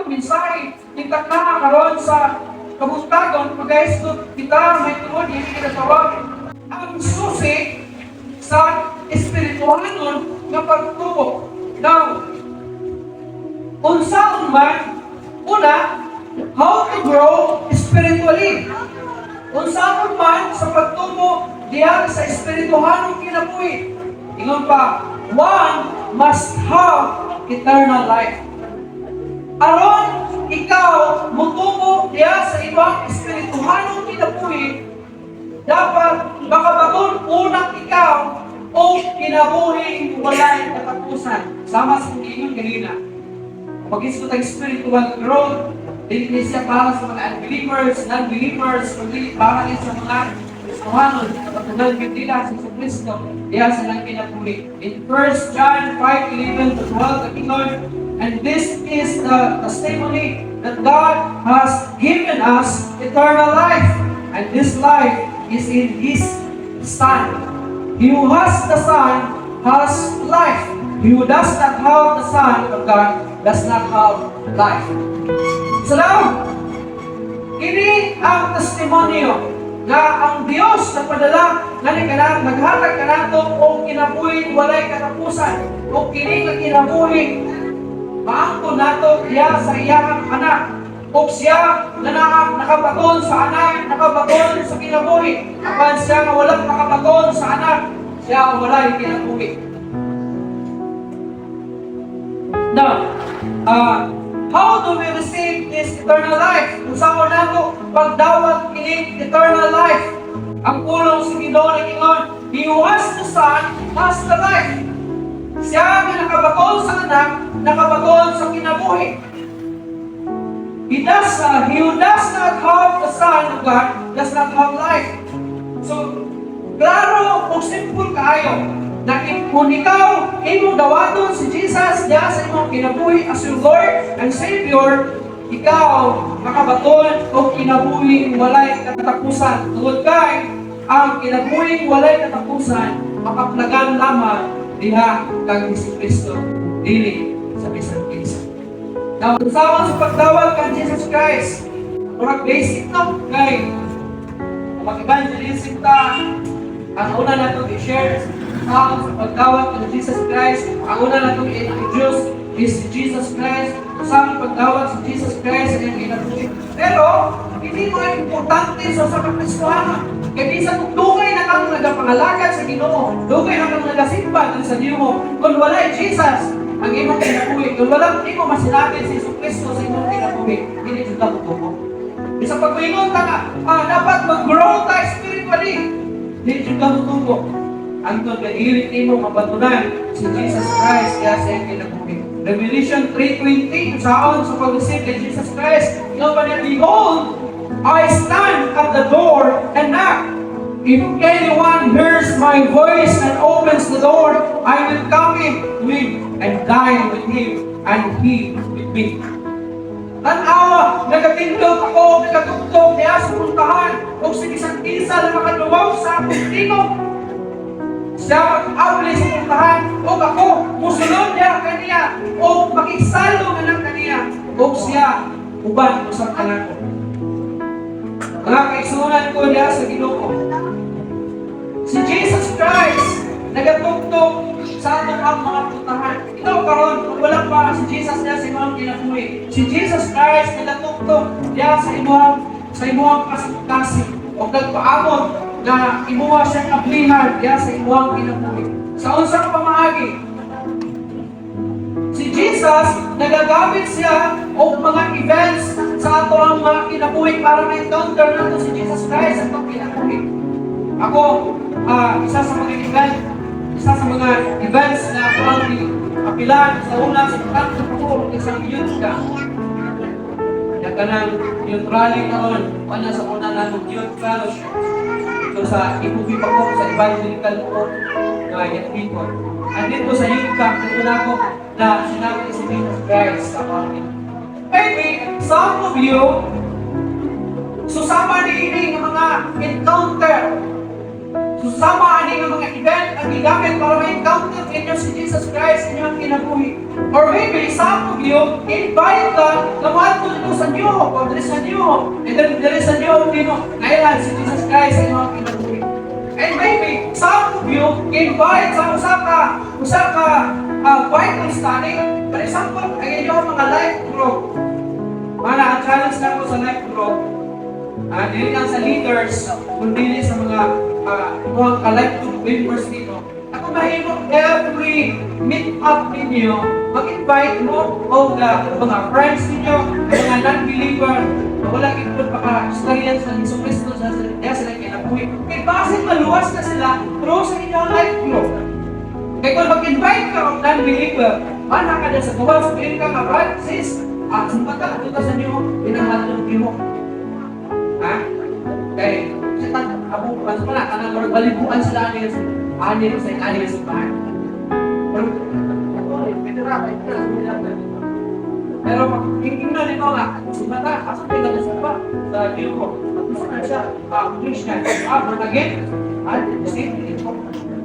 atong mensahe kita na karon sa kabuntagon pagayos kita may tuod hindi kita tawag ang susi sa espirituhanon nga pagtuo. Now, unsaon man una how to grow spiritually. Unsaon man sa pagtuo diyan sa espirituhanong kinabuhi. Ingon pa, one must have eternal life. Aron ikaw mutubo diya sa ibang espirituhanong kinabuhi, dapat makabagon unang ikaw o kinabuhi walay katapusan. Sama sa ingon kanina. Pag-isip ng spiritual growth, hindi siya para sa mga unbelievers, non-believers, kundi para sa mga Kristohanon, kapatunan nila sa Kristo, diya sa lang kinabuhi. In 1 John 5:11-12, ingon, and this is the testimony that God has given us eternal life, and this life is in His Son. He who has the Son has life. He who does not have the Son of God does not have life. Salamat! Ini ang testimonyo na ang Diyos nagpadala nga naghatag ka nato o kinabuhi walay katapusan o kini nga kinabuhi maangkon nato diya sa iyang anak o siya na nakabagon sa anak, nakabagon sa kinabuhi apan siya nga walang nakabagon sa anak, siya ang walay kinabuhi. Now, how do we receive this eternal life? Kung saan nato pagdawat kini eternal life? Ang pulong sa Ginoo ingon, He who has the Son has the life. Siya nga nakabagon sa anak, nakabagon sa kinabuhi. He who does not have the Son of God does not have life. So, klaro o simple kaayo na kung ikaw imong dawaton si Jesus diya sa imong kinabuhi as your Lord and Savior, ikaw makabaton o kinabuhi walay katapusan. Tungod kay ang kinabuhi walay katapusan makaplagan lamang diha kang Kristo dili sa bisan kinsa. Now, sa pagdawat kang Jesus Christ, murag basic no kay mag-evangelism ta. Ang una nato i-share sa pagdawat ng Jesus Christ, ang una nato i-introduce is si Jesus Christ, sa pagdawat si Jesus Christ ang kinabuhi. Pero, hindi mo importante sa Kristohanon. Kaya minsan kung dugay na kang nagapangalaga sa Ginoo, dugay na kang nagasimba sa Ginoo, kung wala Jesus, ang imong kinabuhi, kung wala hindi mo masinapin si Jesus Kristo sa imong kinabuhi, hindi kita tutubo. Isa pag-ingon ka na, dapat mag-grow tayo spiritually. Hindi ka tutubo. Ang pag-ilit mo mabatunan si Jesus Christ kaya sa iyong kinabuhi. Revelation 3:20, saon sa pag-receive kay Jesus Christ, ikaw pa niya, behold, I stand at the door and knock. If anyone hears my voice and opens the door, I will come in with and dine with him and he with me. Tanawa, nagatindog ako, nagatugtog niya sa puntahan o sa isang isa na makaluwaw sa akong tingog. Siya mag-abli sa puntahan o ako, musulod niya kaniya o makisalo na ng kaniya o siya uban usang anak ko. Mga kaigsunan ko niya sa Ginoo. Si Jesus Christ nagatugtog sa atong ang mga puntahan. Ikaw karon kung wala pa si Jesus niya sa imong kinabuhi. Si Jesus Christ nagatugtog niya sa imong kasing o nagpaamon na imuha siyang ablihan diya sa imong kinabuhi. Sa unsang pamaagi, si Jesus nagagamit siya o mga events sa ato ang mga kinabuhi para ma-encounter nato si Jesus Christ sa atong kinabuhi. Ako, isa sa mga events na ako ang apilan sa una sa pagkakot ko isang youth ka. Kanang youth rally karon, wala sa una ng youth fellowship. So sa ipupi pa ko sa evangelical ko na young people. Andito sa youth camp, ito na ako na sinabi si Jesus Christ sa akin. Maybe some of you susama ni ng mga encounter. sama ani nga mga event ang gigamit para ma-encounter ninyo si Jesus Christ inyong kinabuhi. Or maybe some of you invite na maadto nito sa inyo o diri sa inyo. And then diri sa inyo ngailan si Jesus Christ inyong kinabuhi. And maybe some of you invite sa usa ka Bible study. For example, ay inyo mga life group. Mana ang challenge na ko sa life group. Dili lang sa leaders, kundi sa mga ka-life group members dito. Ako mahimo every meet up ninyo, mag-invite mo o mga friends ninyo, mga non-believer, na wala ikot paka-experience ng Iso Cristo sa sila kinabuhi. Kaya basit maluwas na sila through sa inyong life group. Kaya kung mag-invite ka ng non-believer, mana ka na sa gawa, sabihin ka nga, brad, sis, sumpa ka, ito sa inyo, pinangatong mo. Ha? Kaya, abo, ano pala, kanang balibuan sila ani sa bahay. Pero pag tingnan nito nga, sumata, asa tingnan na sila sa Diyo ko. Gusto na siya, Christian, born again, at same ito.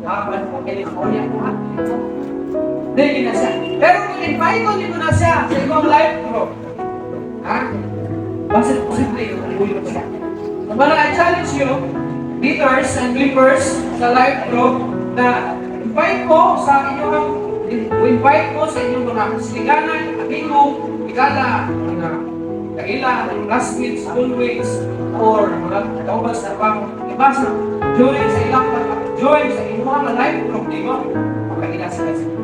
California ko, Dili na siya. Pero kung invite nito na siya sa ibang life group, ha? Basta posible yung nalibuyo siya. So, I challenge you, leaders and members sa life group, na invite mo sa inyong mga siliganan, amigo, ikala, mga kaila, classmates, schoolmates, or mga kaubas na pang ibasa, join sa inyong mga life group, di ba? Makaila sila sila.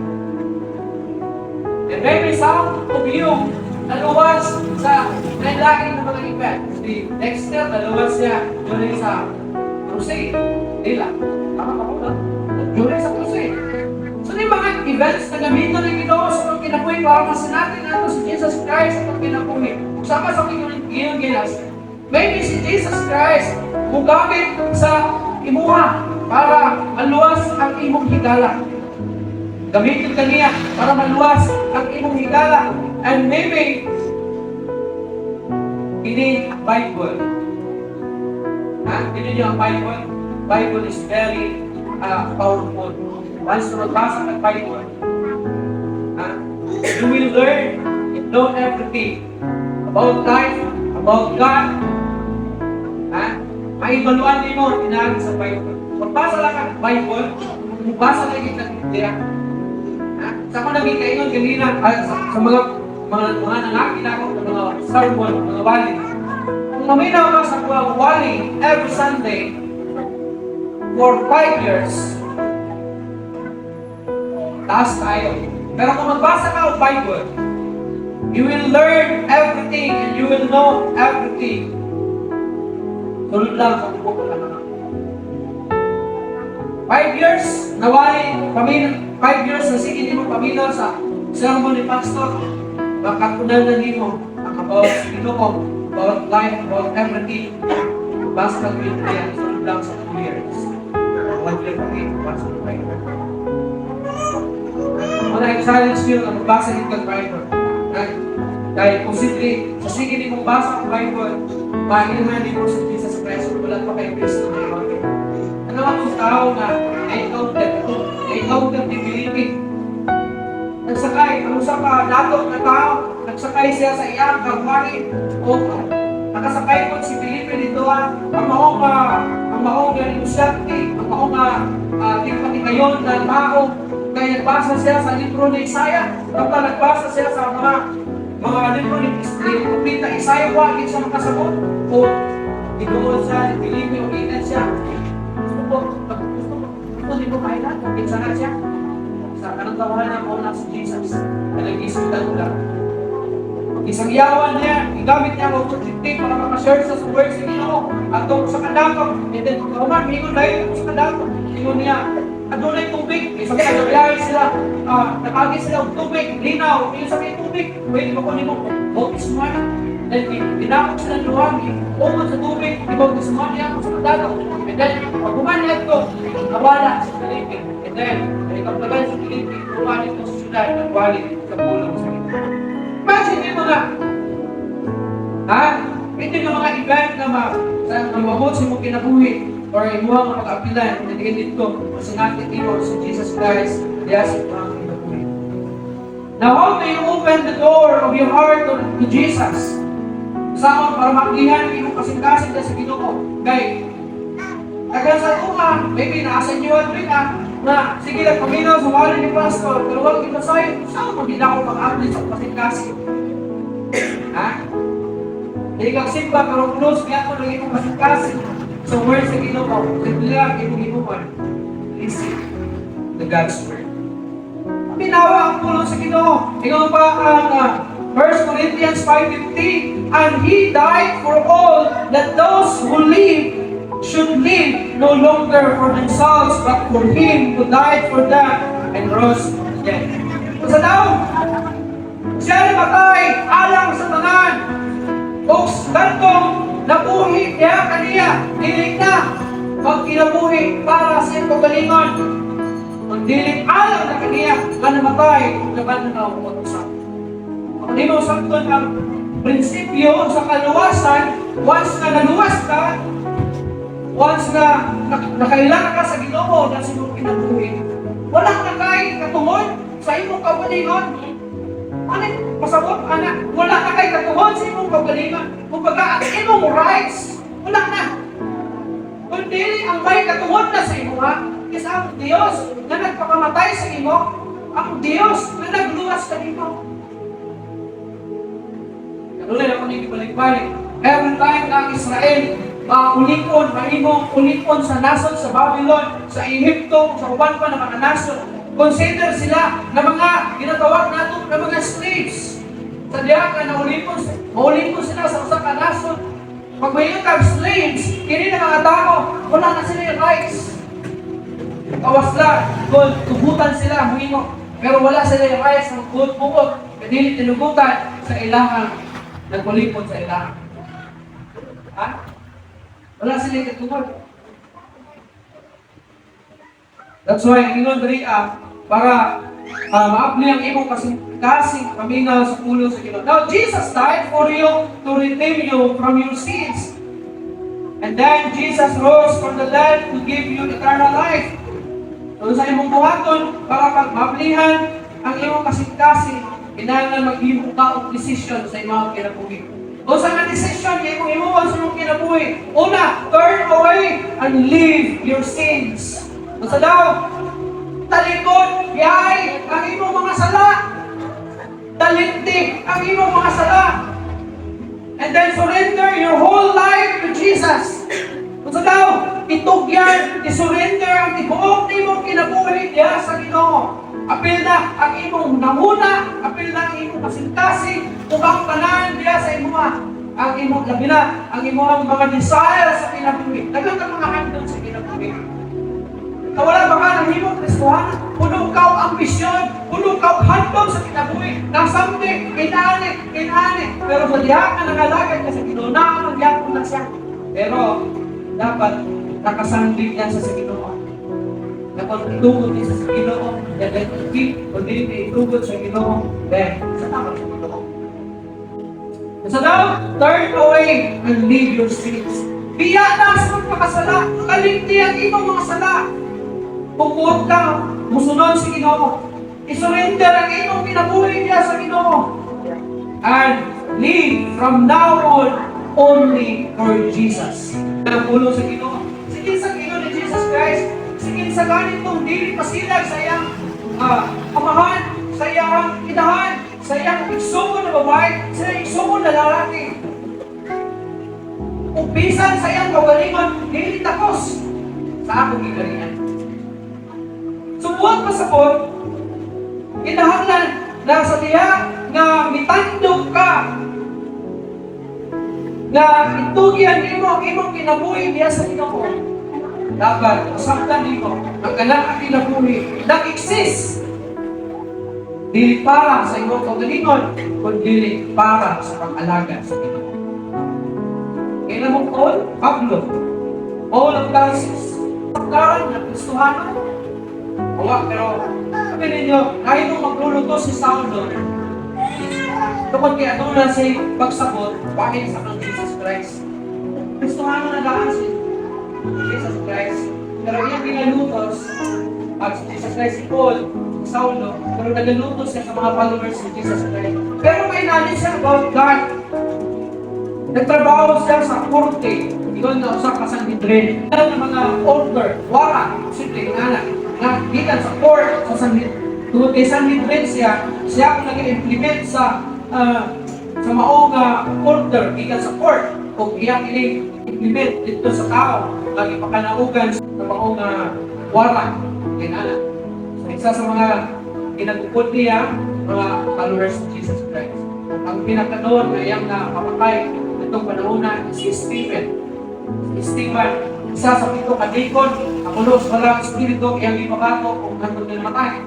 And maybe some of you naluwas sa nailaing ng mga event. Si Dexter, naluwas siya during sa crusade. Dila. Tama ka po, during sa crusade. So, yung mga events na gamitin ng Ginoo sa mga kinabuhi para masinatin natin si Jesus Christ sa mga kinabuhi. Sama sa iyong gilas. Maybe si Jesus Christ gugamit sa imuha para maluwas ang imong higala. Gamitin ka niya para maluwas ang imong higala. And maybe ini Bible. Hindi niyo ang Bible. Bible is very powerful. Once na magbasa ng Bible, you will learn and know everything about life, about God. Maibaluan din mo inaari sa Bible. Magbasa lang ang Bible, magbasa lang yung Biblia. Sa ako naging kaingon kanina, sa mga nangaki na ako, sa mga sermon, mga wali. Kung maminaw ka sa mga wali every Sunday for 5 years, taas tayo. Pero kung magbasa ka ng Bible, you will learn everything and you will know everything. Tulad lang sa buko ko lang. 5 years, nawali, 5 years na sige ni mo paminaw sa sermon ni Pastor, makakunan na ni mo about Ginoo, about life, about everything. Basta ko yung kaya, tulad lang sa 2 years. 1 year pa rin, once in 5 years. I-challenge nyo na magbasa nito ng Bible. Dahil posible, sa sige ni mong basa ang Bible, mahinhan ni mo sa Jesus Christ, wala pa kay Cristo na iwan. Ano ang tao na na-encounter ni Filipe? Nagsakay, ano sa datot na tao, nagsakay siya sa iyang karwari, o nakasakay po si Filipe dito ang maong negosyante, ang maong tingpatikayon ng tao. Kaya nagbasa siya sa libro ni Isaiah. Kapag nagbasa siya sa mga libro ni Propeta Isaiah, wagin siya makasabot. O inuod siya, Filipe, o inan siya. Gusto niyo kailan? Kinsa na siya? Sa kanang tawanan mo na si Jesus. Nag-isutan mo lang. Isang yawan niya, igamit niya ang opportunity para makashare sa words ni Ginoo. At kung sa kadakong, and then kung mingon dahil sa kadakong, ingon niya, adunay tubig, isang kagabiyahe sila, nakagi sila ng tubig, linaw, yung sabi tubig, pwede ko kunin mo, bautis mo na. Then, dinakot sila luwagi, umod sa tubig, ibautis mo niya ako sa kadakong. And then, pag kumanyag ko, nawala sa Filipe. And then, kapag sa Filipe, kumanyag ko sa syudad, nagwali sa pulong sa Filipe. Imagine yung mga, ito yung mga event na mababot sa mong kinabuhi. or imuhang pag-apilan, natigin dito, kasi natin imo si Jesus Christ, diya sa mga kinabuhi. Now, how do you open the door of your heart to Jesus? Sama para maglihan, imo kasing-kasing sa Ginoo. Kay, hanggang sa uma, maybe nasa inyo at na sige lang paminaw sa wala ni Pastor, pero wala kita sa'yo, saan mo din ako pang-update sa kasing-kasing? Ha? Hindi kang simba, pero close, kaya ako naging mong kasing-kasing. So, word sa Ginoo, sa bilang imong imuman, listen to God's word. Pinawa ang pulo sa Ginoo. Ikaw pa ang 1 Corinthians 5:15, and He died for all, that those who live should live no longer for themselves, but for Him who died for them and rose again. Sa daw, siya matay alang sa tanan. O gantong nabuhi niya kaniya, hilig na magkinabuhi para sa iyong kagalingon. Ang dilig alang na kaniya na namatay kung laban na nauutosan. Ang di mo sakton ang prinsipyo sa kaluwasan, once na naluwas ka, once na nakailangan ka sa Ginoo na sa iyong kinabuhi, walang nakay katungod sa iyong kagalingon. Ano pasabot, anak? Wala na kay katuhon sa imong kagalingan. Kung baga, ang imong rights, wala na. Kundi ang may katuhon na sa imo, ha? Kasi ang Diyos na nagpakamatay sa imo, ang Diyos na nagluwas sa imo. Kanulan ako nang ibalik-balik. Every time na ang Israel, mahimong ulikon sa nason sa Babylon, sa Egypto, sa uban pa ng mga nason, consider sila na mga ginatawag natin na mga slaves. Sa diya ka na maulipon sila sa usa ka nason. Pag mayroon kang slaves, kini na mga tao, wala na sila yung rights. Kawas lang, kung tubutan sila, huwimo. Pero wala sila yung rights ng bukod, kadili tinugutan sa ilahang nagulipon sa ilahang. Ha? Wala sila yung katungod. That's why, ang ingon dariya, para ma-apply ang imong kasing paminaw sa pulo sa Ginoo. Now, Jesus died for you to redeem you from your sins. And then, Jesus rose from the dead to give you eternal life. So, sa imong buhaton, para ma-applyan ang imong kasing-kasing, kailangan mag-imong kaong decision sa imong kinabuhi. O sa nga decision, imong imuwan sa imong kinabuhi. Una, turn away and leave your sins. O sa daw, talikod, yay, ang imong mga sala. Talintik ang imong mga sala. And then surrender your whole life to Jesus. Kung sa daw, itugyan, isurrender ang ibuok imong kinabuhi diya sa Ginoo. Apil na ang imong namuna, apil na ang imong kasing-kasing, ubang tanan diya sa imong ang imong labi na, ang imong mga desire sa kinabuhi. Daghang ka mga handog sa kinabuhi. Wala ba ka ng himong Kristohan? Puno ka ambisyon, puno ka handog sa kinabuhi, na someday, kinani. Pero sa diya ka nangalagay ka sa Ginoo, nakakagyan ko na siya. Pero, dapat nakasandig yan sa Ginoo. Nakatutugod din sa Ginoo, then kung hindi itugod sa Ginoo, then sa tamang Ginoo. So now, turn away and leave your sins. Biya na sa magpakasala, kaligti ang ibang mga sala. Puput ka, musunod si Ginoo. I-surrender ang imong kinabuhi niya sa Ginoo. And live from now on only for Jesus. Napulo sa Ginoo. Sige sa Ginoo ni Jesus Christ. Sige sa ganitong dili pasilag sa iyang amahan, sa iyang inahan, sa iyang igsugon na babae, sa iyang igsugon na lalaki. Umpisan sa iyang kagalingon, dili takos sa akong gigalingan. Subuhan pa sa pod, kinahanglan na sa diya nga mitandog ka, na itugyan imong kinabuhi diya sa Ginoo. Dapat masaktan nimo ang kanang kinabuhi nag-exist. Dili para sa imong kagalingon, kundi para sa pag-alaga sa Ginoo. Kailan mo Pablo, Paul of Tarsus, karon na Kristohano. Pero sabi ninyo, kahit nung magluluto si Saulo, tungkol kaya doon na si pagsabot, bakit sa kang Jesus Christ? Kristohano na daan siya. Jesus Christ. Pero iyang ginalutos, si Jesus Christ si Paul, si Saulo, pero nagalutos siya sa mga followers ni Jesus Christ. Pero may knowledge siya about God. Nagtrabaho siya sa korte. Iyon na usa ka Sanhedrin. Ng mga order, wara, simple nga na gikan sa court sa Sanhedrin. Tungod kay Sanhedrin siya ang nag-implement sa maong order gikan sa court kung iya implement dito sa tao lagi pakanaugan sa maong wara kinala. So isa sa mga ginagupod niya mga followers of Jesus Christ. Ang pinakadoon na iyang napapatay itong panahon na si Stephen, isa sa pito kadikon, ang ulos walang espiritu, iyang ipabato kung hanggang nila matay.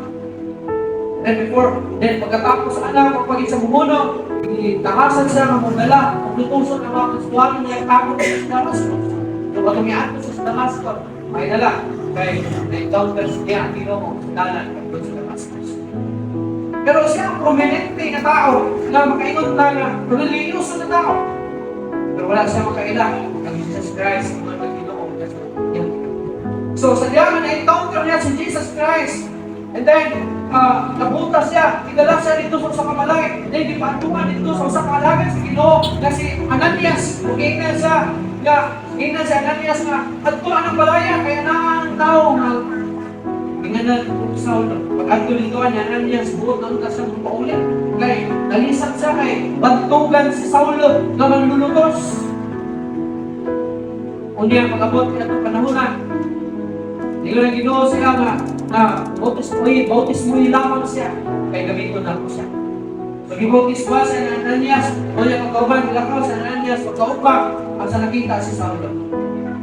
Then pagkatapos pagpagin sa bumuno, itahasan siya ng magdala, kung lutuson ang mga kasuhan niya kapot sa Damascus. So pag umiato sa Damascus, may dala, kay na-encounter niya ang Ginoo sa dalan kapot sa Damascus. Pero siya ang prominente na tao na makaingon na religyoso na tao. Pero wala siya makailang ng Jesus Christ ang mga Ginoo. So sa diyaman na-encounter niya si Jesus Christ. And then, nabutas siya, idala siya dito sa kamalay. Then, ipatungan dito sa usang kaalagan sa Ginoo na si Ananias. Ina siya Ananias na agtuan ng balaya, kaya ang tao na inganan kung Saulo. Pag-agto dito niya, Ananias, buot na unta siya paulit. Kaya, nalisan siya kay bantugan si Saulo na manlulutos. Unya, pag-abot niya itong panahonan. Hindi ko na Ginoo siya na bautis mo lamang siya, kaya gamiton na ko siya. So, gibautis ba sa Ananias, o yung pagkauban, ilakaw sa Ananias, pagkaupang, ang sa nakita si Saulo.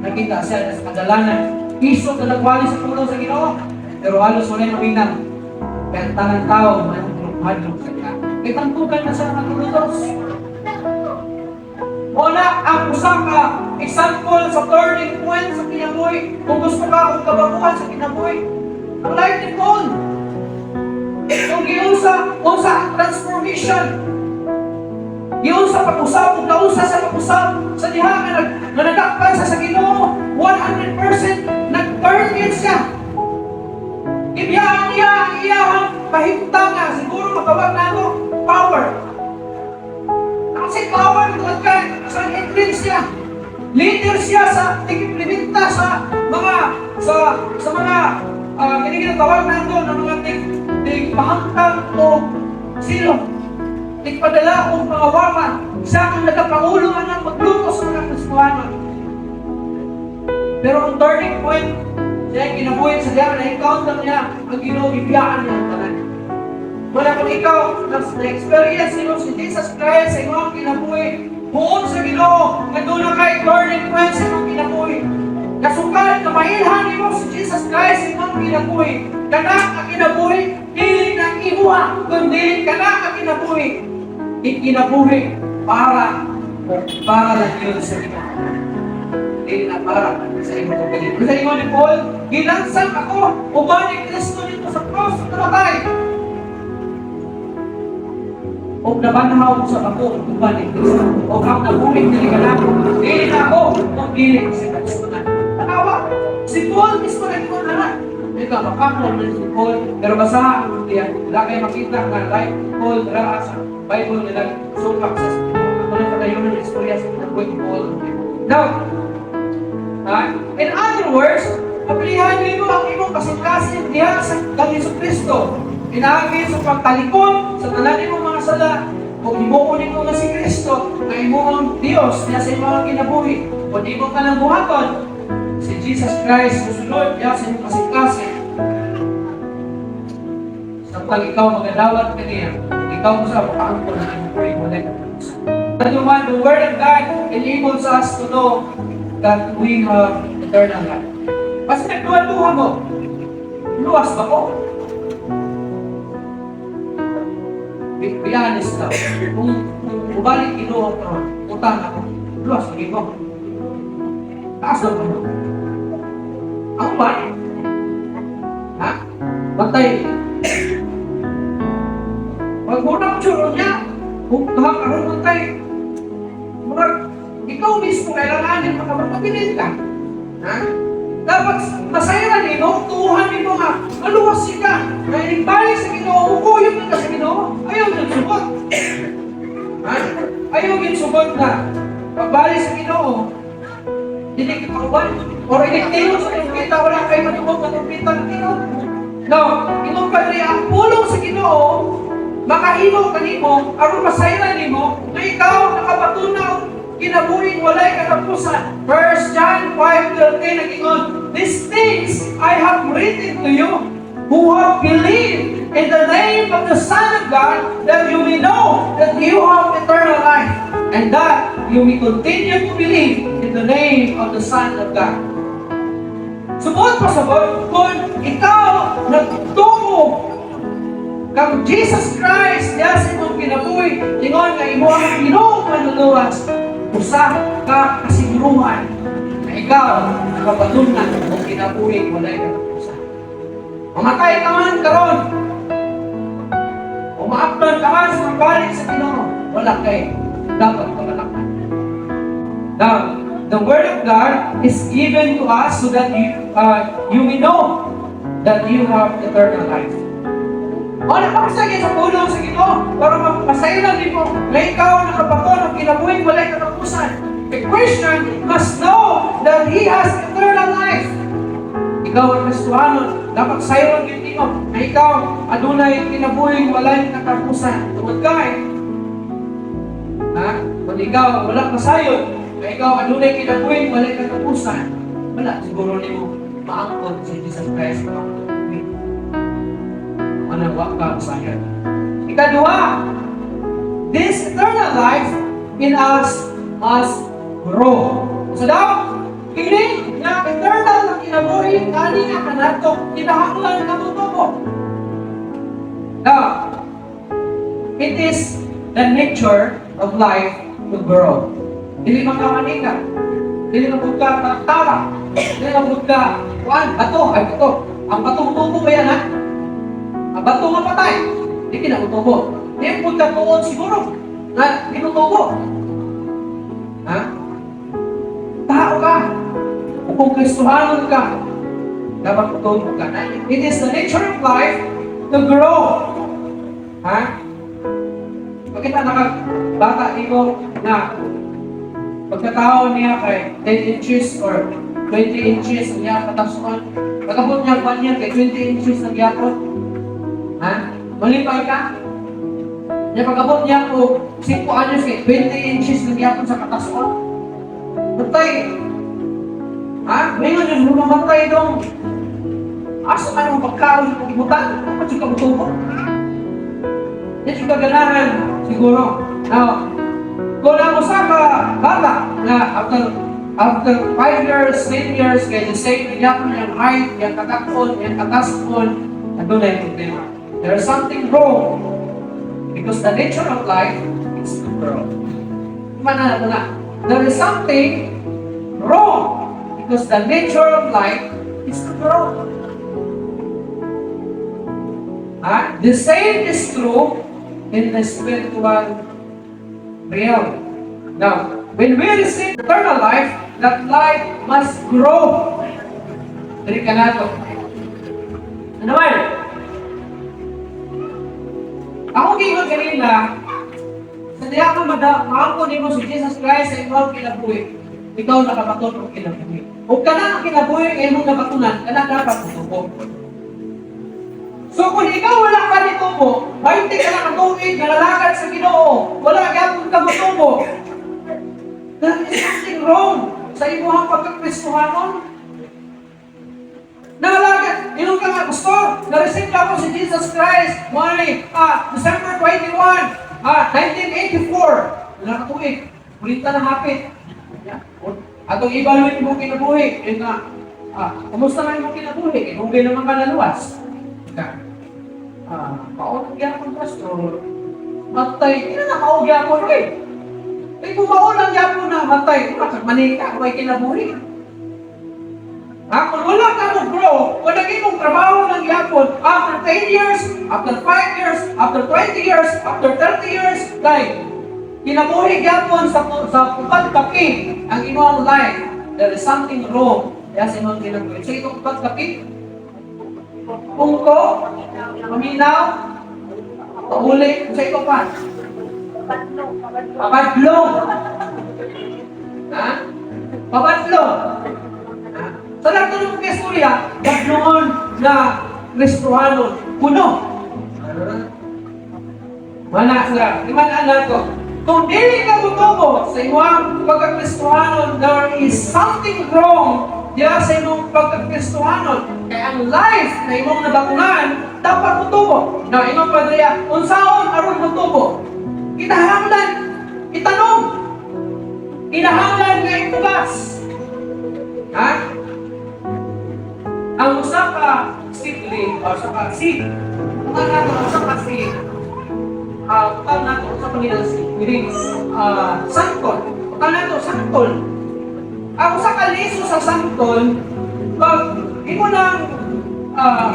Nakita siya sa kadalanan. Iso na nagwali sa puno sa Ginoo, pero halos wala yung maminang. Kaya tanang tao, madrog sa kanya. Kaya tangtugan na siya natulutos. Wala ang usang example sa turning point sa kinabuhi. Kung gusto ka, kung kababuhan sa kinabuhi, ang life ni Paul. Kung giusa ang transformation. Giusa pag-usap, kung nausa sa pag-usap sa diha na nagdakpan sa Ginoo, 100% nag-turn in siya. Ibiyaan niya ang iyahang pahintanga. Siguro matawag na ito, power. Kasi power tungkol ka sa Sanhedrin siya. Leader siya sa tig-implementa sa mga ginagawag na ito ng mga tig-pahangkang o silo. Tig-padala o mga wama. Siya ang nagkapangulo ng magluto sa mga Kristuhanon. Pero ang turning point, siya ang kinabuhin sa diyan, na-encounter niya ang Ginoo, ibiyaan niya ang tanan. Wala kung ikaw na-experience niyo si Jesus Christ sa iyong kinabuhi, buon sa Ginoo, nga doon na kay turning point sa iyong kinabuhi. Kasukat na mailhan niyo si Jesus Christ sa iyong kinabuhi. Kana ang kinabuhi, dili ng ibuha, kundi kana ang kinabuhi. Ikinabuhi para lang yun sa Ginoo. Dili na para sa iyong kinabuhi. Sa iyong ni Paul, ginansan ako, uban ni Kristo dito sa cross at namatay. O nabanhaw sa ako, uban ni Kristo. O ang nabuhin na liganap, dili na ako, kung dili sa Kristo na. Tanawa, si Paul mismo nag-iwan na lang. Ito, makakal na si Paul, pero basahan mo diyan, wala kayo makita nga life ni Paul, wala sa Bible na nag-sukap sa ako na patayo ng istorya sa kinabuhi ni Paul. Now, in other words, apilihan niyo ang imong kasing-kasing diha sa Kristo Kristo. Inaagin sa pagtalikod sa tanan imong mga sala, kung imuunin mo nga si Kristo, na imong Diyos niya sa imong kinabuhi, kung di mo ka nang buhaton, si Jesus Christ susunod niya sa imong kasing-kasing. Samtang ikaw magadawat ka niya, ikaw mo sa makaangkol na imong pray mo like the Word of God enables us to know that we have eternal life. Basta nagduha-duha mo, luwas ba ko? Be honest lang. Kung ubalik Ginoo ko, utang ako, luwas lagi ko. Taas na ko. Ang balik. Ha? Bantay. Pag unang tsuro niya, kung kahakaroon bantay, ikaw mismo kailanganin makapagpabilit ka. Ha? Dapat masaya ni mo, tuhan ni mo nga, maluwas ka, na inibali sa Ginoo, ukuyog ka sa Ginoo, ayaw yung subot. Ha? Ayaw yung subot na, pagbali sa Ginoo, hindi ka kauban, o iniktiyo sa kumpita, wala kayo matubog na kumpita ng Ginoo. No, Ginoo pa rin, ang pulong sa Ginoo, makahimo ka nimo, aron masayran nimo, na ikaw nakapatunaw, kinabuhing walay katapusan. 1 John 5:13 nag-ingon, "These things I have written to you, who have believed in the name of the Son of God, that you may know that you have eternal life, and that you may continue to believe in the name of the Son of God." Subot pa sabot, kung ikaw nagtumo kang Jesus Christ, diya sa imong kinabuhi, ingon nga imo ang Ginoo manluluwas, usa ka kasiguruhan na ikaw nakapatunan o kinabuhi walay katapusan. Mamatay ka man karon, o maaptan ka man sa pagbalik sa Ginoo, wala kay dapat kamalakpan. Now, the Word of God is given to us so that you may know that you have eternal life. O napakasagin sa pulong sa Ginoo para mapasaylan din mo na ikaw nakapatunan ang kinabuhing walay katapusan. A Christian must know that he has eternal life. Ikaw ang Kristohanon, dapat sayron din mo na ikaw adunay kinabuhing walay katapusan. Tungod kay, kung ikaw wala kasayon, na ikaw adunay kinabuhing walay katapusan, wala siguro nimo maangkot si Jesus Christ. Managwa ka sa iyo. Ikaduha, this eternal life in us must grow. So daw, kini na eternal na kinabuhi, kani nga kanato, kinahanglan ka mo. Now, it is the nature of life to grow. Dili makamani ka. Dili magbuka tawa. Dili magbuka kuan bato, ay bato. Ang batong tubo ba yan ha? Ang bato nga patay. Di kinakutubo. Di mo tuon siguro na kinutubo. Ha? Tao ka. Kung Kristohanon ka, dapat kutubo ka. It is the nature of life to grow. Ha? Bakit nakabata dito na pagkatao niya kay 10 inches or 20 inches niya katasuan. Pagkabot niya pa niya kay 20 inches ng yapon. Ha? Malipay ka? Niya pagkabot niya ko 5 anyos kay 20 inches ng yapon sa katasuan. Matay. Ha? Ngayon yung lumamatay dong. Asa man yung pagkaroon ng ibutan? Ano yung kabutubo? Yan yung kaganahan siguro. Now, kung ako sa bata na after 5 years, 10 years, kaya the same yapon yung height, yung kakakon, yung kataskon, nandun na yung problema. There is something wrong because the nature of life is to grow. There is something wrong because the nature of life is to grow. The same is true in the spiritual realm. Now, when we receive eternal life, that life must grow. Dari ka na ito. Ano ba? Ako gingon kanina, sa diya ka maangkon mo si Jesus Christ sa iyong kinabuhi, ikaw nakabaton ang kinabuhi. O ka na ang kinabuhi ang iyong nabatunan, ka na dapat tutubo. So kung ikaw wala ka nitubo, mahinti ka na katuwid, nalalakad sa Ginoo, wala gapon ka matubo, there is something wrong sa iyong pagkakristohanon. Nalalakad, inong ka nga, Pastor, na-receive ako si Jesus Christ, December 21, 1984, wala katuwid, kulita na hapit. Atong ibalawin mo kinabuhi, yun nga, kumusta man mo kinabuhi, kinugay naman ka naluwas. Maunang gyapon Pastor, matay, hindi na maunang gyapon kung maunang gyapon na matay, manika, may kinabuhi. Kung wala ka mag-grow, kung naging mong trabaho ng gyapon, after 10 years, after 5 years, after 20 years, after 30 years, kinabuhi gyapon sa pagpapaki ang inyong life, there is something wrong Diya sa imong kinabuhi. So itong pagkapit, pungko, paminaw, pauli, sa ito pa. Pabadlong. Ha? Pabadlong. Sa lahat ng istorya, badlongon na Kristohanon. Puno. Mana sila. Imanaan na ito. Kung dili ka mutubo sa imong pagkakristohanon, there is something wrong diya sa imong pagkakristohanon. Kaya ang life na imong nabakunan, dapat mutubo. Na imong padriya, unsaon aron mutubo? Kinahanglan, itanong. Kinahanglan nga itugas. Ha? Ang usa ka seedling, o usa ka seed, kung nato usa ka seed, kung nato usa ka nila seed, meaning sangkol, kung nato sangkol. Ang usa ka liso sa sangkol, pag imo nang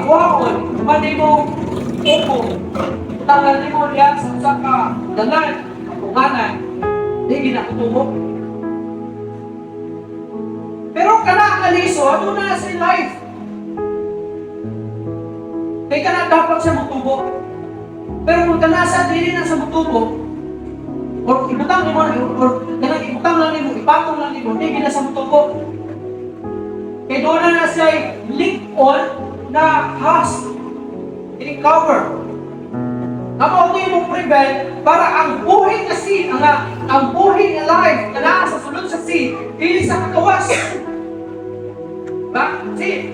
buhaon, pwede mo upo, tangan mo yan sa usa ka dalan, kapunganan, di ginakutubo. Pero kana ang liso, ano na sa life? Kaya ka na dapat siya mutubo. Pero kung ka nasa dili na sa mutubo, or ibutang mo, or kanang ibutang lang mo, ipatong lang mo, hindi na sa mutubo. Kaya doon na siya link-on na has, ini cover. Napaw ito yung prevent para ang buhay na seed, ang buhay na life na nasa sunod sa seed, hindi sa katawas. Ba? Seed.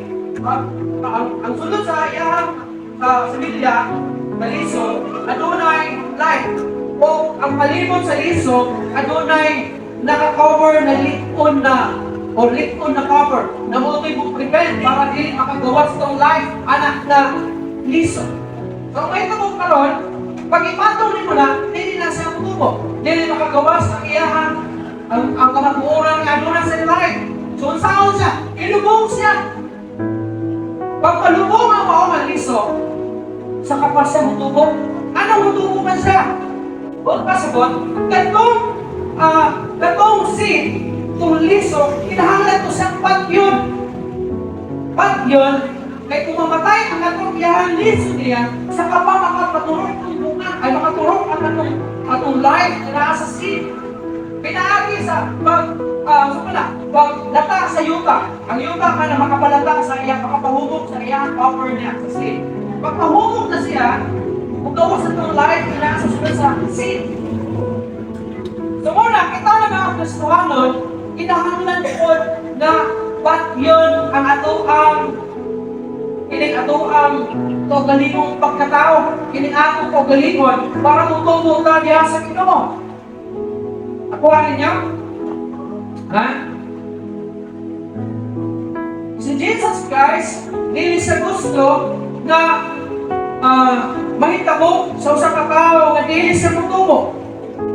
Ang sunod sa iyang sa similya, maliso, adunay life. O ang palibot sa liso, adunay naka-cover na lit-on na o lit-on na cover na mo ito'y prevent para di makagawas itong life, anak na liso. So may ito mong karon, pag ipatong mo na, hindi na siya mutubo. Hindi makagawas ang iyahang ang kamaguoran nga adunay sa life. So saan siya? Ilubong siya. Pagpalubong ang maungang liso, sa kapas siya mutubo. Anong mutubo man siya? Huwag pa sabot, katong seed, itong liso, kinahanglan to siyang pagyon. Pagyon, kaya kung mamatay ang atong iyahang liso niya, sa kapa makaturok ang bunga, ay makaturok ang atong life na nasa seed. Pinaagi sa pag lata sa yuta. Ang yuta ka na makapalata sa iya, makapahubog sa iyang power niya sa seed. Pag mahubog na siya, magawas na itong life na nasa sunod sa seed. So muna, kita na mga Kristohanon, kinahanglan po na patyon ang kining atoang kaugalingong pagkatao, kining atong kaugalingon, para mutubo ka diha sa Ginoo. Ako ninyo? Ha? Si Jesus Christ, dili sa gusto na mahitabo sa usa ka tawo nga dili siya mutubo.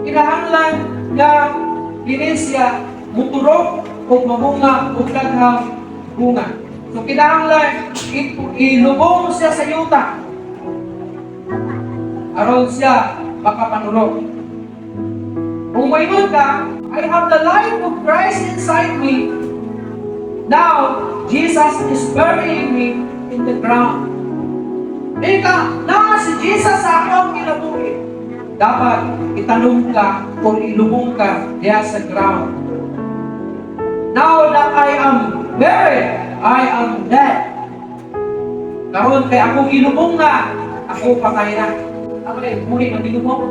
Kinahanglan nga dili siya muturok o mamunga o daghang bunga. So kinahanglan ilubong siya sa yuta aron siya makapanurok. Kung mayroon ka, I have the life of Christ inside me. Now, Jesus is burying me in the ground. Ika, na si Jesus sa akong kinabuhi. Dapat itanong ka o ilubong ka diya sa ground. Now that I am buried, I am dead. Karon kay akong ilubong na, ako patay na. Ako na buhay ng ilubong.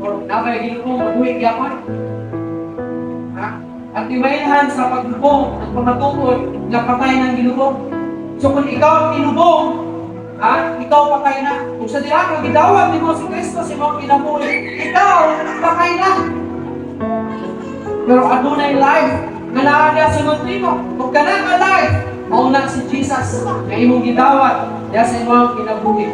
O dapat ilubong, buhay gyapon. Ha? At imailhan sa paglubong at pamatukod na patay ng ilubong. So kung ikaw ang ilubong, ikaw patay na. Kung sa diyan, kung gidawat ni mo si Kristo, si mga kinabuhi, ikaw patay na. Pero adunay life na naadya sunod nimo. Kung ka na life, mauna si Jesus na imong gidawat diya sa imong kinabuhi.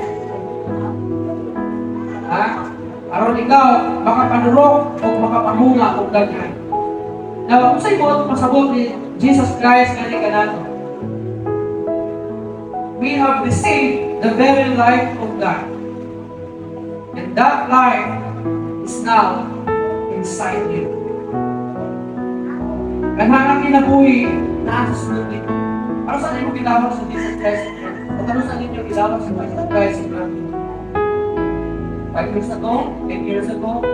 Aron ikaw makapanurok o makapamunga o daghan. Now, kung sa imo pasabot ni Jesus Christ kani kanato, we have received the very life of God. And that life is now inside you. Kanang kinabuhi na sa sunod nito. Ano saan ninyo gidawat sa Jesus Christ? At ano saan ninyo gidawat sa Jesus Christ? 5 years ago, 10 years ago,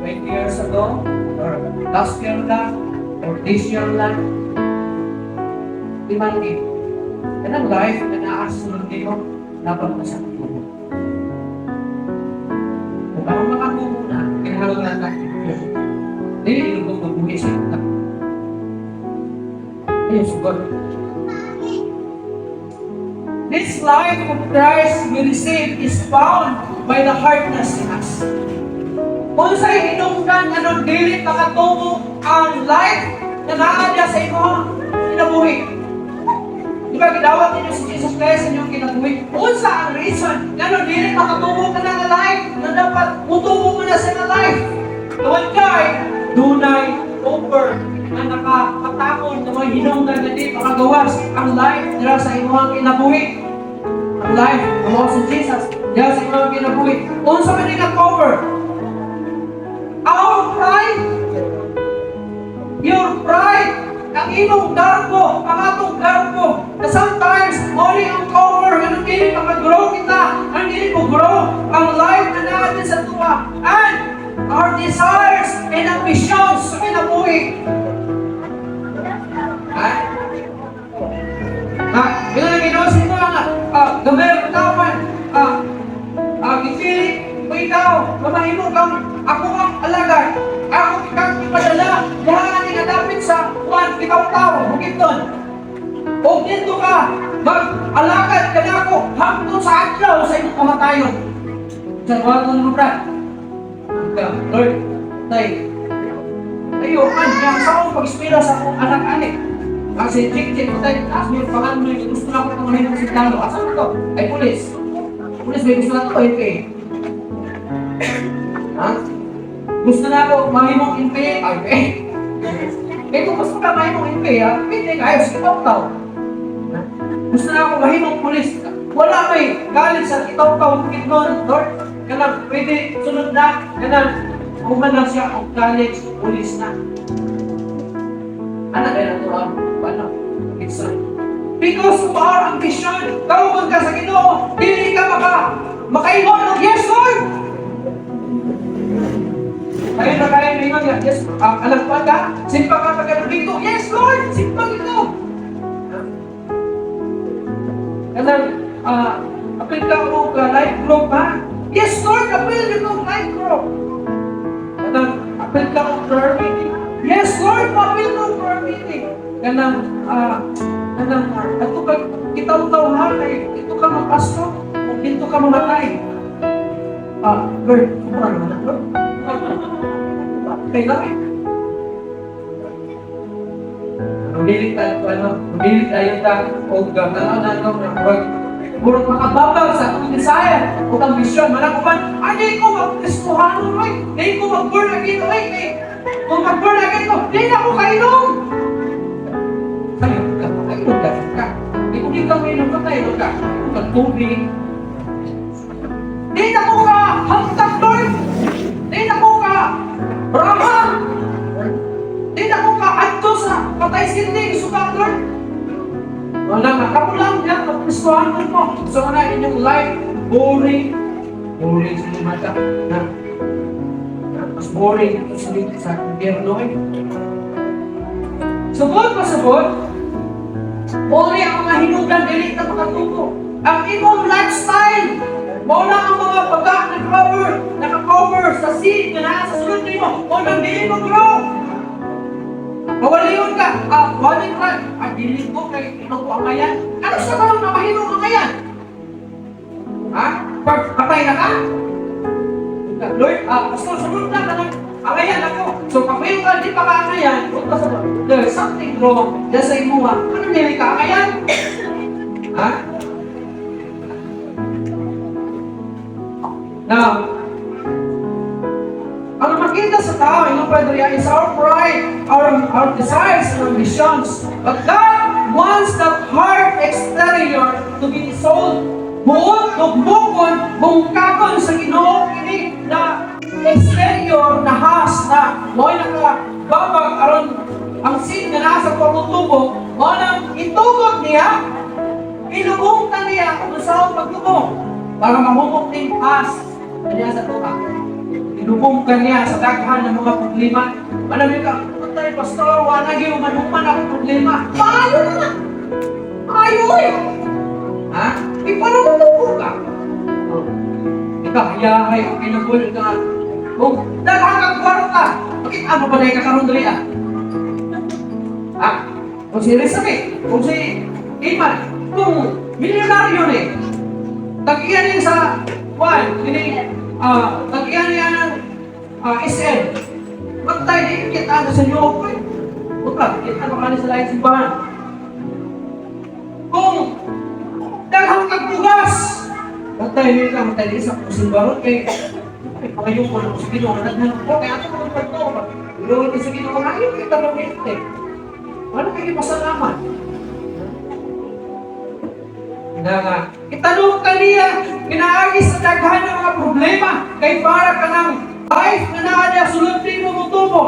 20 years ago, or last year lang, or this year lang. Di man din. Yan ang life na naasunod nyo, dapat mo sa kubo. Kung ako makakubo na, kinahalang lang hindi, hindi ko mabuhi siya. Ayun, sugot. This life of Christ we receive is found by the hardness in us. Kung sa'yo hinunggan, anong dilit makatubo ang life na naadya sa imo, kinabuhi. Di ba, gidawat ninyo si Jesus Christ sa inyong kinabuhi? Kung sa ang reason, anong dilit makatubo ka na life, na dapat mutubo mo na sa life. Tuwan kay, dunay, over, na nakapatakon na mga hinunggan na di makagawas ang life nila sa imuhang kinabuhi. Ang life, ang mga sa Jesus, nila sa imuhang kinabuhi. Kung sa kanila cover, our pride, your pride, ang imong garbo, ang atong garbo, na sometimes, only ang cover, ang hindi makagrow kita, ang hindi mo grow, ang life na natin sa tuwa, and our desires and ambitions sa kinabuhi. Yun ang ginosin mo nga, gamay ang katawan, gipili mo ikaw, mamahimo kang, ako ang alagad, ako kang ipadala, lahat ang inadapit sa kuwan, ikaw tao, bukit doon. O dito ka, mag-alagad ka na ako, hangtong sa adlaw sa inyong kamatayon. Sa mga tulong brad, Lord, tayo, ang sa akong pag-ispira sa akong anak-anik. Kasi check ko tayo, taas mo yung pangalan mo, gusto na ako itong mahin ng sigdalo. Asan ito? Ay, pulis. Pulis, may gusto na ito, NPA. Ha? Gusto na ako mahimong NPA? Ay, kung gusto ka mahimong NPA, ha? Hindi ka, ayos, itaw-taw. Gusto na ako mahimong pulis. Wala may galit sa itaw-taw, kitnon, Lord. Kanang, pwede, sunod na, kanang, kumalang siya ang college, pulis na. Ano dahil ito ang paano? It's because of our ambition, tawag ka sa Ginoo, hindi ka makaingon ng yes, Lord! Kaya na kaya na ingon, yes, alam pa ka, simpa ka pagkaroon dito, yes, Lord! Simpa ito! Kanang, apil ka o life group, ha? Yes, Lord! Apil ito life group! Kanang, apil ka o prayer meeting, yes, Lord, mapil mo for a meeting. Ganang, ito ka, kitaw-tawhan ay, ito ka mapasok, o dito ka mamatay. Lord, kumara na, Lord. Kaya lang. Mabilit tayo o murag makababag sa akong desire o kang vision. Malakuman, hindi ko mag-Kristohano, hindi ko mag-burn again, kung mag-burn again ko, hindi na ako kainom! Kainom ka. Kung hindi ka kainom ka, kainom ka. Mag-tubig. Hindi na ako ka hangtag, Lord! Hindi na ako ka brahma! Hindi na ako ka adto sa patay sinding, sukat, Lord! Wala nga, kapo lang yan, mag-Kristohano mo. So na inyong life, boring. Boring sa mga mata. Mas boring ito sa gobyerno eh. Sabot, boring ang mga hinugan, dili na makatubo. Ang imong lifestyle, muna ang mga baga naka-cover sa seed na nasa sulod nimo, o nang dili mo grow. Mawaliyon ka, waling ka, dili ko kay inong ko ang ngayan. Ano sa mga na mahinong ang ngayan? Ha? Patay na ka? Lord, sunod na ka ng angayan ako. So, pag may ka, di pa ka angayan, there's something wrong dahil sa imuha. Ano nili ka angayan? Ha? Now, ang makita sa tao, yung Pedro, is our pride, our desires and ambitions. But God wants that heart exterior to be dissolved. Buot, tugbukon, bungkakon sa Ginoo ini na exterior na has na mo'y nakababag aron ang sin na nasa pagtutubo mo nang itugod niya? Ilubong ka niya kung saan paglubong para mamumok ng pas kanya sa tuwa. Ilubong ka niya sa daghan ng mga problema. Manamig ka, "Patay, pastor, wala yung manuman ako problema." Paano na? Ayoy! Ha? Paano mo tubo ka? Ikahiyahay ang pinagul ka. Kung daghan kang kwarta, bakit ano ba na ikakaroon dali ah? Ha? Kung si Elizabeth, kung si Iman, kung milyonaryo ni, tag-iyan niya sa tag-iyan niya ng SM. Magtay, di kita sa inyo ko eh. Buka, kita makali sa lahat simbahan. Kung daghang kagbugas, magtay niyo ka, magtay niyo sa simbahan kay pakayo ko ng sige nung naghanap ko, kaya ako magpag ko. Pero sige nung ayaw, kita nung ito. Wala kayo pasalamat. Nga, itanong ka niya, kinaagis sa daghan ng mga problema, kay para ka ng life na naadya suluntin mo mutubo.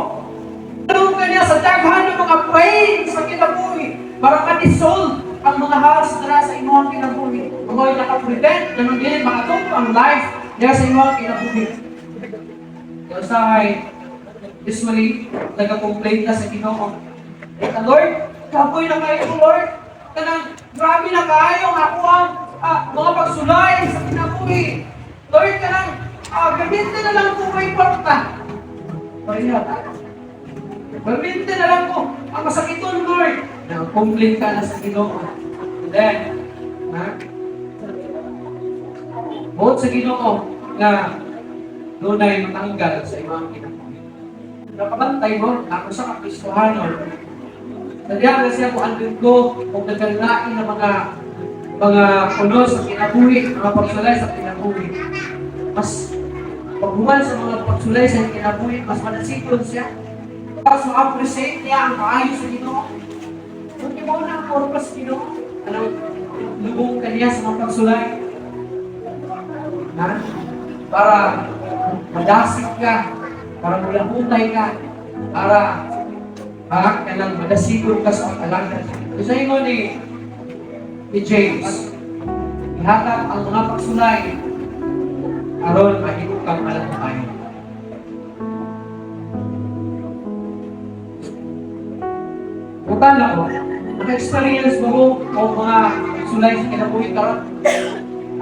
Itanong ka niya sa daghan ng mga pain sa kinabuhi, para ma-dissolve ang mga halos na sa inyong kinabuhi. Kung ay nakaprevent na magiging makatubo ang life niya sa inyong kinabuhi. Kaya ay, usually, nag-complain ka sa Ginoo. Lord, kapoy na kayo, Lord. Kanang grabe na kayo ako ang mga pagsulay sa kinabuhi. Lord, kanang gamitin na lang ko may porta. Gamitin na lang ko ang masakiton, Lord. Nag-complain ka na sa Ginoo. Then, buot sa Ginoo na doon ay matanggal sa imang kinabuhi. Nakabantay mo, ako sa Kapristohanon, sadya na siya kung andun ko, kung nagkalain ng mga puno sa kinabuhi, mga pagsulay sa kinabuhi. Mas pagbuwan sa mga pagsulay sa kinabuhi, mas manasikon siya. Mas ma-appreciate niya ang maayos sa Ginoo. Kung mo na ang purpose sa Ginoo, lubong ka niya sa mga pagsulay. Para madasig ka, para mulahutay ka, para kailang madasigon ka sa kalagan. Sa inyo ni James, ihatag ang mga pagsulay aron mahigog kang malakay. Bukan ako, naka-experience mo o mga sulay sa kinabuhi karon?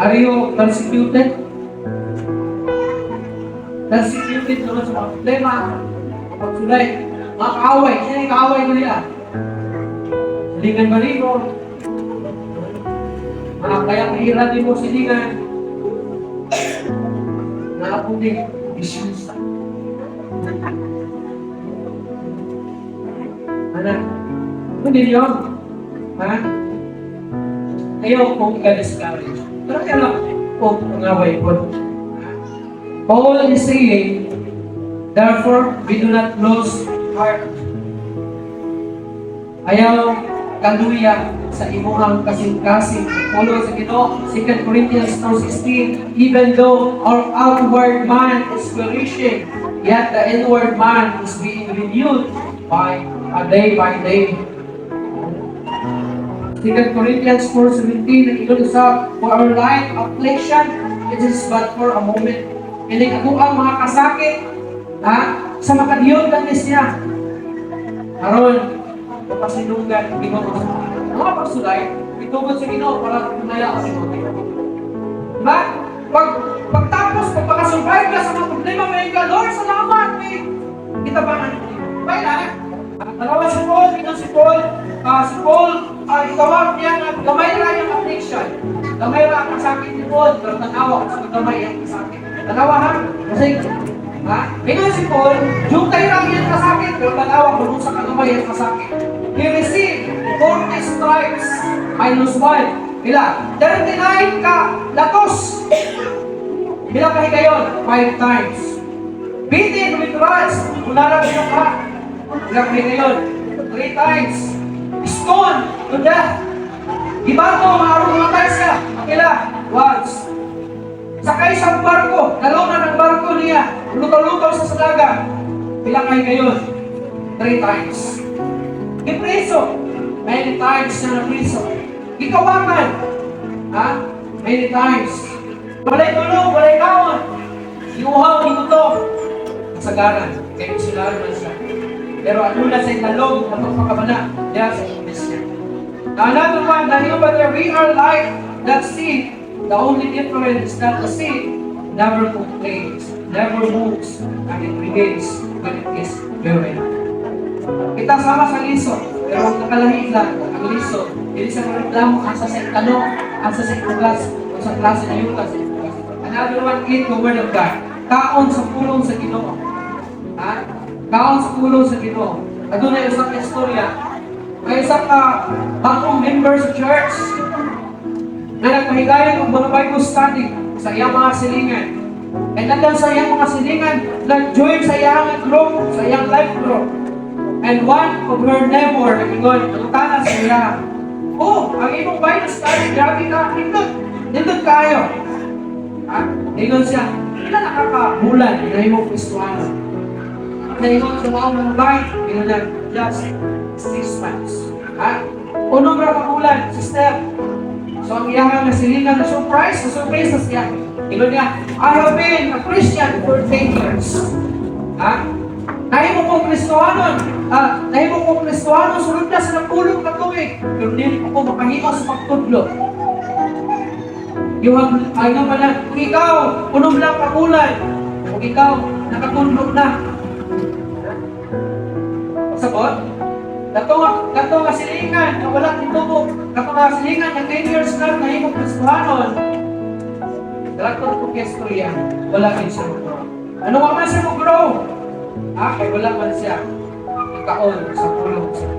Are you persecuted? Persecuted naman sa mga problema, pagsulay. Mga kaaway, sino yung kaaway mo nila? Silingan Marigo. Kaya kahira din mo silingan. Nakapuning disyusa. Hindi yun. Ayaw kong ka-discourage. Pero kaya lang kung pangaway po. Paul is saying, therefore, we do not lose heart. Ayaw kaluya sa imuhang kasing-kasing. Paulo sa Ginoo, 2 Corinthians 4:16, even though our outward man is perishing, yet the inward man is being renewed day by day. 2 Corinthians 4:17, ito sa, for our light affliction, it is but for a moment. Hindi ako ang mga kasakit, sa makadiyod lang niya. Aron, papasinungan, mga pagsulay, itugod sa Ginoo para tunaya ang Ginoo. Diba? Pagtapos, pagpakasurvive ka sa mga problema, may ka, Lord, salamat, may kita ba nga nito? Kaya dalawa si Paul, ito si Paul, itawag niya na gamay lang yung affliction. Gamay lang ang sakit ni Paul, pero tanawa sa gamay ang sakit. Tanawa ha? Kasi, ito si Paul, yung tayo lang yung kasakit, pero tanawa kung sa kagamay ang kasakit. He received 40 stripes minus 1. Bila? 39 ka latos. Bila kahigayon? 5 times. Beaten with rods. Ularang yung ka. Bila kahigayon? 3 times. Stone to death. Ibato, maarong mga times ka. Akila, once. Sakay sa barko. Dalawang ng barko niya. Lugaw-lugaw sa dagat. Bila kahigayon? 3 times. Ipreso. Many times na napriso. gikawakan. Ha? Many times. Walay tulong, walay kaon. Iuhaw, iguto. Kasagaran. Kaya sila naman siya. Pero ano na sa italog, atong pakabana, diya sa Iglesia. Now another one, that you but we are like that seed. The only difference is that the seed never complains, never moves, and it remains when it is buried. Kita sama sa liso, pero ang nakalahit lang, ang liso, hindi sa reklamo, asa sa tanong, asa sa ipugas, o sa klase na yutas. Another one, eat the word of God. Kaon sa pulong sa Ginoo. Ha? Kaon sa pulong sa Ginoo. Ito na yung isang istorya. May isang bagong member sa church na nagpahigayon ng mga Bible study sa iyang mga silingan. And hanggang sa iyang mga silingan, nag-join sa iyang group, sa iyang life group. And one of her neighbor, nag-ingon, nagtana sa iya, oh, ang imong Bible study, grabe ka, nindot kayo. Ha? Ingon siya, ilan nakakabulan na imong Kristuano? Naingon sa mga Bible, ingon niya, just 6 months. Ha? Unong kabulan, sister. So ang iyang nasilingan na surprise na siya. Ingon niya, I have been a Christian for 10 years. Ha? Nahimo kong Kristohanon, sunod na sa nagpulong na tubig. Pero hindi ko makahima sa pagtudlo. Yung ano pa na, kung ikaw, unong lang pagulan, kung ikaw, nakatulog na. Pasabot? Dato nga silingan, na walang titubo. Dato nga silingan, na 10 years na nahimong Kristohanon. Dato na itong kestorya, wala din siya mag-grow. Ano nga man siya mag-grow? Kaya wala man siya ikaon sa pulong siya.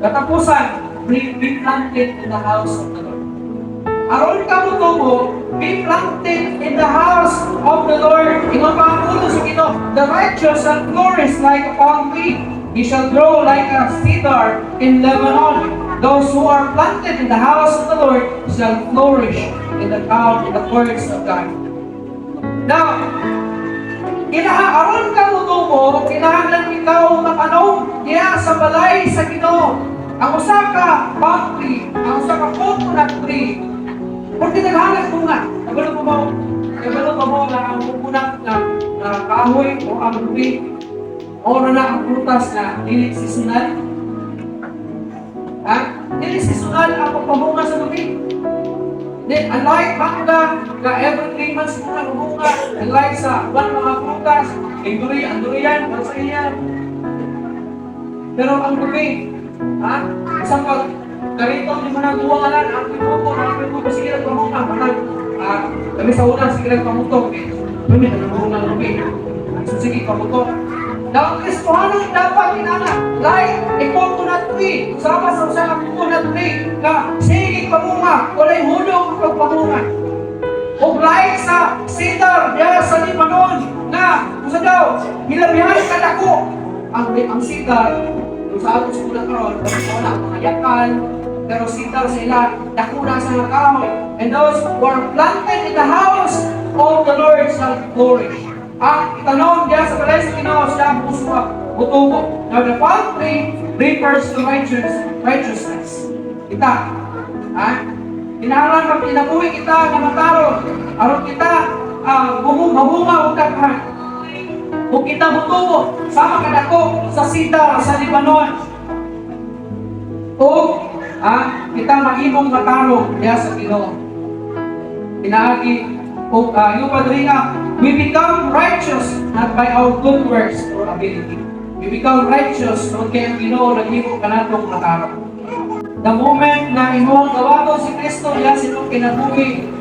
Katapusan, be planted in the house of the Lord. Aron ka mo tubo, be planted in the house of the Lord. Ingon pa ang ulo sa Ginoo, the righteous shall flourish like a palm tree. He shall grow like a cedar in Lebanon. Those who are planted in the house of the Lord shall flourish in the courts of God. Now, kinahaaron ka mo tubo, kinahanglan ikaw matanong diya sa balay sa Ginoo. Ang usa ka palm tree, ang usa ka coconut tree, kung kinahanglan mo nga, nabalo pa mo na ang coconut na kahoy o ang tree, o na ang prutas na dili seasonal. Dili seasonal ang pagpabunga sa lubi. Unlike mangga, na every 3 months mo na lumunga, unlike sa mga prutas, ang durian, sa iyan. Pero ang lubi, isang karito, di mo nagbuwangalan, ang pinupo, sige nagpamunga, kami sa una, sige nagpamutok, kami nagpamunga ng lubi. Sige, pamutok. Now, Kristohanon dapat inana, like a coconut tree, sama sa usang coconut tree, na sige pamunga, walay hulog pagpamunga. O like sa cedar, diya sa Lebanon, na, kung daw, hilabihan ka dako. Ang cedar, kung sa ato sa karon, wala mga yakal, pero cedar sila, dako na sa kahoy. And those who are planted in the house of the Lord shall flourish. Ang itanong diya sa balay sa Ginoo siya ang puso butubo. Now the palm tree refers to righteousness. Kita, kinahanglan pag kinabuhi kita na mataron, aron kita mahunga o daghan. Kung kita butubo, sama ka dako sa cedar sa Lebanon. O kita mahimong matarong diya sa Ginoo. Pinaagi kung yung padringa, we become righteous not by our good works or ability. We become righteous kung kaya ang Ginoo naghimo ka natong matarong. The moment na imong gawato si Kristo, yan sinong kinabuhi,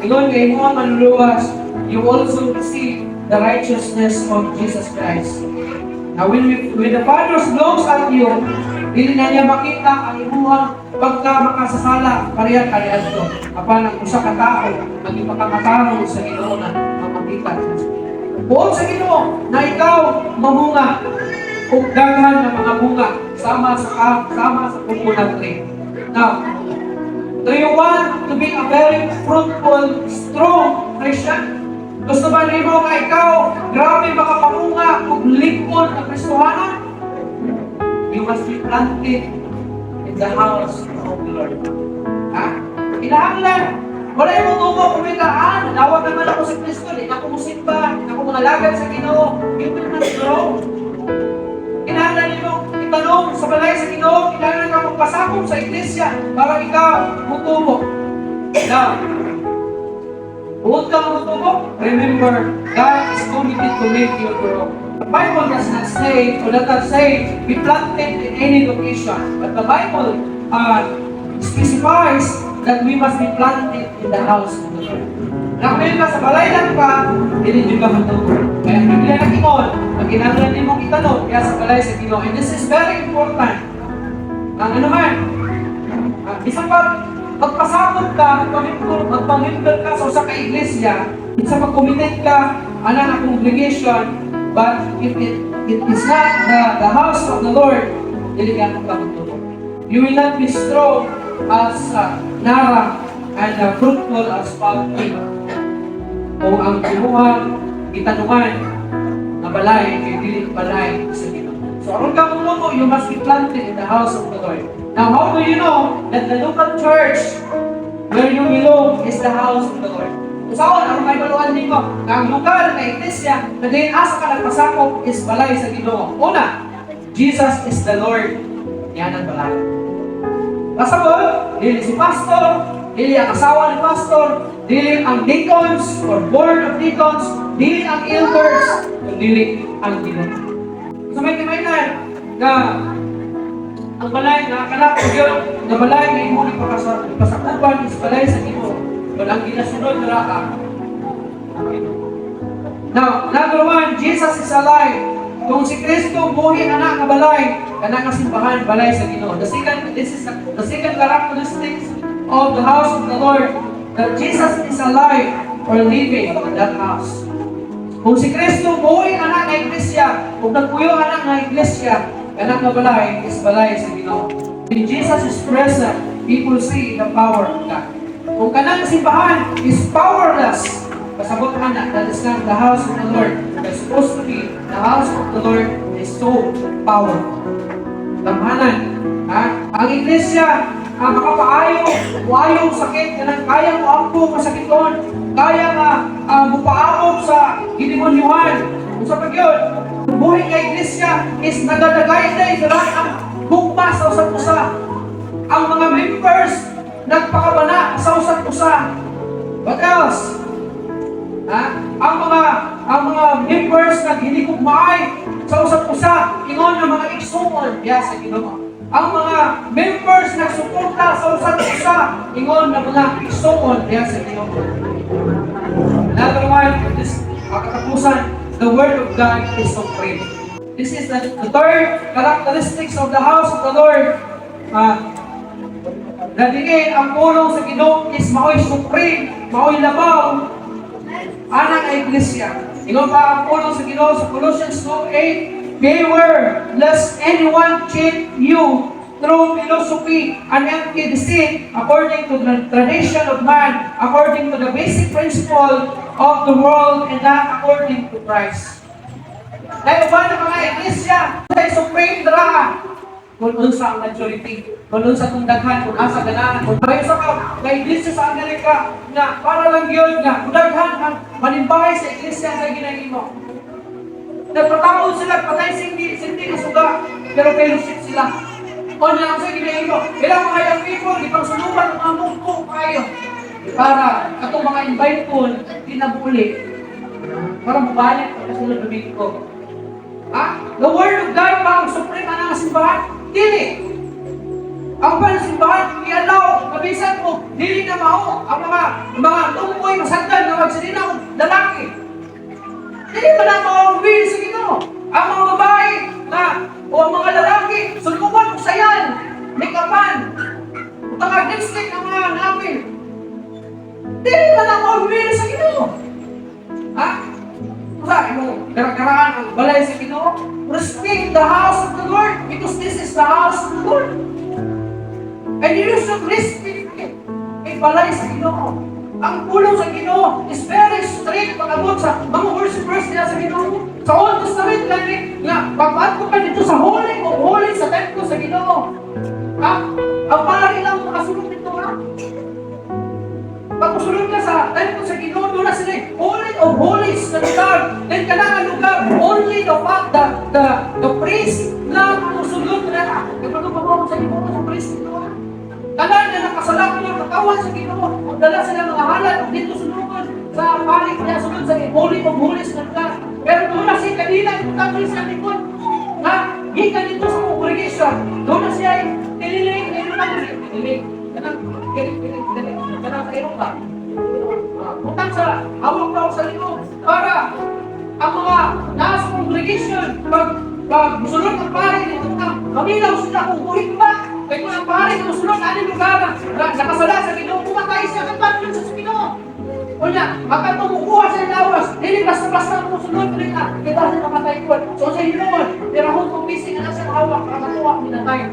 ingon kay imong manluluwas, you also receive the righteousness of Jesus Christ. Now when the Father looks at you, hindi na niya makita ang imuhang pagka makasasala pareha kaniadto. Apan ang usa ka tao maging makakatarong sa Ginoo na makita. Buot sa Ginoo na ikaw mamunga ug daghan ng mga bunga sama sa coconut tree. Now, do you want to be a very fruitful, strong Christian? Gusto ba nimo nga ikaw grabe makapamunga ug lipon ng Kristohanon? You must be planted in the house of of the Lord. Ha? Kinahanglan. Wala yung tubo kung may kaan. Nawag naman ako sa Kristo. Di ako musimba. Di ako mangalagad sa Ginoo. You will not grow. Kinahanglan nyo itanong sa balay sa Ginoo. Kinahanglan ka magpasakop sa iglesia para ikaw mutubo. Now, huwag kang mutubo. Remember, God is committed to make you grow. The Bible does not say, or does not say, be planted in any location. But the Bible specifies that we must be planted in the house of the Lord. Nakapil ka sa balay lang pa, hindi nyo ka matuto. Kaya ang Biblia na Kimon, ang ginagalan din mong itanong, kaya sa balay sa Ginoo. And this is very important. Ang ano man, isang magpasakot ka, magpamimber ka sa usa ka iglesia, isang mag-committed ka, na congregation, but if it is not the house of the Lord, diligan ka matuto. You will not be strong as Nara and fruitful as palm tree. Kung ang kinuhang itanungan na balay, kay dili balay sa Ginoo. So, aron ka muluto, you must be planted in the house of the Lord. Now, how do you know that the local church where you belong is the house of the Lord? Kung saan, aron may baluan din mo, na ang lugar na iglesia, na din asa ka nagpasakop is balay sa Ginoo. Una, Jesus is the Lord. Yan ang balay. Pasabot, dili si pastor, dili ang asawa ni pastor, dili ang deacons or board of deacons, dili ang elders, dili ang Ginoo. So may kimainan na ang balay na kanap ko yun, na balay na imuli pasakupan is balay sa Ginoo. Walang ginasunod na raka. Now, number one, Jesus is alive. Kung si Kristo buhi anak nga balay, kana nga simbahan balay sa Ginoo. This is the second characteristics of the house of the Lord, that Jesus is alive or living in that house. Kung si Kristo buhi anak nga iglesia, kung nagpuyo anak nga iglesia, kana nga balay is balay sa Ginoo. When Jesus is present, people see the power of God. Kung kanang simbahan is powerless, pasabot anak, that is not the house of the Lord. That's supposed to be the house of the Lord is so powerful. Tamahanan, ang iglesia, ang makapaayo sakit, kanang kaya mo ampo masakiton, kaya nga mupaamok sa ginimunyuhan. Kung sa pagyon, buhay nga iglesia is nagadagay na itaran ang hukma sa usap-usa. Ang mga members nagpakabana sa usap-usa. What else? Ang mga members na hinikugmaay sa usap-usa, ingon ng mga igsoon diya sa Ginoo. Ang mga members na suporta sa usap-usa, ingon ng mga igsoon diya sa Ginoo. Another one, this katapusan, the Word of God is supreme. This is the third characteristics of the house of the Lord. Nadigin, ang pulong sa Ginoo is mao'y supreme, mao'y labaw, anak ay iglesia. Ingon pa ang pulong sa Ginoo sa Colossians 2:8, beware lest anyone cheat you through philosophy and empty deceit, according to the tradition of man, according to the basic principle of the world, and not according to Christ. Dahil ba ng mga iglesia, dahil supreme dra, kung unsa ang majority, kung unsa kung daghan, kung asa ganahan, kung bayo sa ka iglesia sa Amerika, na para lang yun, na kung daghan ang manimbahay sa iglesia sa ginahimo. Nagpatawad sila, patay sindi kasuga, pero fellowship sila. O na sa ginahimo, ilang mga young people, ipagsunuban ng mga mungko kayo, para katong mga invite ko, tinabuli, para mabalik ang kasunod na ko. The Word of God ba ang supreme na simbahan? Dili. Ang pansimbahan, i-allow, kabisan mo, dili na mao ang mga tungkoy, masagdan na magsalina ng lalaki. Dili ba na mao ang will sa Ginoo? Ang mga babae na, o ang mga lalaki, suluban, sayan, make-upan, tagag-lipstick ang mga namin. Dili ba na mao ang will sa Ginoo? Kaya mo, karaan ang balay sa Ginoo? Respect the house of the Lord because this is the house of the Lord. And you should respect it. May balay sa Ginoo. Ang pulong sa Ginoo is very strict pag-abot sa mga worshipers nila sa Ginoo. Sa Old Testament lang nga, pag-aat ko pa dito sa holy o holy sa templo sa Ginoo. Ang pari lang sa temple sa Ginoo, doon na sila holy of holies na lugar. Then kanang lugar, only the fact that the priest lang ang musulod na. Kapag mo sa Ginoo sa priest Ginoo. Kanang na nakasalak niya katawan sa Ginoo. Dala sila mga halal dito sulungan sa parik niya sulod sa holy of holies na lugar. Pero doon na si kanila yung tanggal sa likod. Ha? Gikan dito sa congregation. Doon na siya tiniling, tiniling. Kanang sa ilong ka. Utang sa hawak daw sa likod para ang mga nasa congregation pag musulod ang pare dito na maminaw sila kung buhit ba kaya kung ang pare na musulod aning lugar nakasala sa Ginoo pumatay siya kan patron sa Ginoo o niya maka tumukuha sa lawas dili basta-basta musulod rin na kita sa namatay ko so sa Ginoo pero kung bising na sa hawak para matuwa minatay